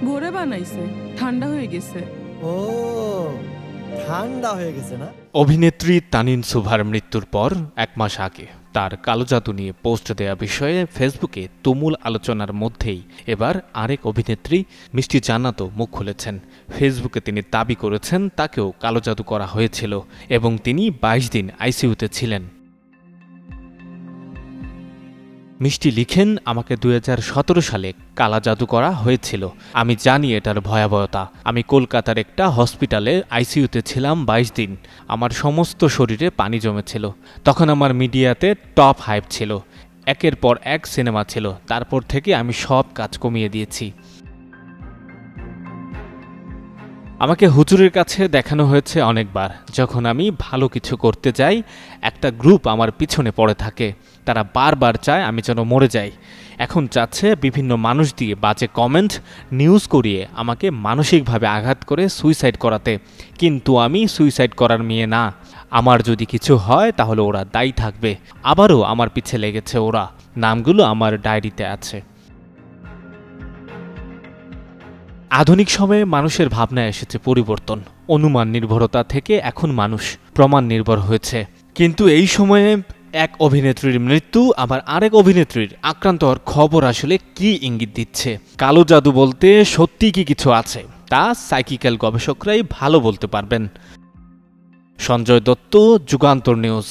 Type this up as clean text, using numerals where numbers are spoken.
ভোরে বানাইছে, ঠান্ডা হয়ে গেছে। ও, ঠান্ডা হয়ে গেছে না? অভিনেত্রী তানিন সুভার মৃত্যুর পর 1 মাস আগে তার কালো জাদু নিয়ে পোস্ট দেয়া বিষয়ে ফেসবুকে তুমুল আলোচনার মধ্যেই এবার আরেক অভিনেত্রী মিষ্টি জান্নাতও মুখ খুলেছেন। ফেসবুকে তিনি দাবি করেছেন তাকেও কালো জাদু করা হয়েছিল এবং তিনি 22 দিন আইসিইউতে ছিলেন। মিষ্টি লিখেন, আমাকে 2017 সালে কালা জাদু করা হয়েছিল। আমি জানি এটার ভয়াবহতা। আমি কলকাতার একটা হসপিটালে আইসিইউতে ছিলাম 22 দিন। আমার সমস্ত শরীরে পানি জমেছিল। তখন আমার মিডিয়াতে টপ হাইপ ছিল, একের পর এক সিনেমা ছিল। তারপর থেকে আমি সব কাজ কমিয়ে দিয়েছি। আমাকে হুজুরের কাছে দেখানো হয়েছে অনেকবার। যখন আমি ভালো কিছু করতে যাই, একটা গ্রুপ আমার পিছনে পড়ে থাকে। তারা বারবার চায় আমি যেন মরে যাই। এখন চাচ্ছে বিভিন্ন মানুষ দিয়ে বাজে কমেন্ট, নিউজ করিয়ে আমাকে মানসিকভাবে আঘাত করে সুইসাইড করাতে। কিন্তু আমি সুইসাইড করার মেয়ে না। আমার যদি কিছু হয় তাহলে ওরা দায়ী থাকবে। আবারও আমার পিছে লেগেছে ওরা। নামগুলো আমার ডায়েরিতে আছে। আধুনিক সময়ে মানুষের ভাবনায় এসেছে পরিবর্তন। অনুমান নির্ভরতা থেকে এখন মানুষ প্রমাণ নির্ভর হয়েছে। কিন্তু এই সময়ে এক অভিনেত্রীর মৃত্যু আবার আরেক অভিনেত্রীর আক্রান্ত হওয়ার খবর আসলে কি ইঙ্গিত দিচ্ছে? কালো জাদু বলতে সত্যি কি কিছু আছে তা সাইকিক্যাল গবেষকরাই ভালো বলতে পারবেন। সঞ্জয় দত্ত, যুগান্তর নিউজ।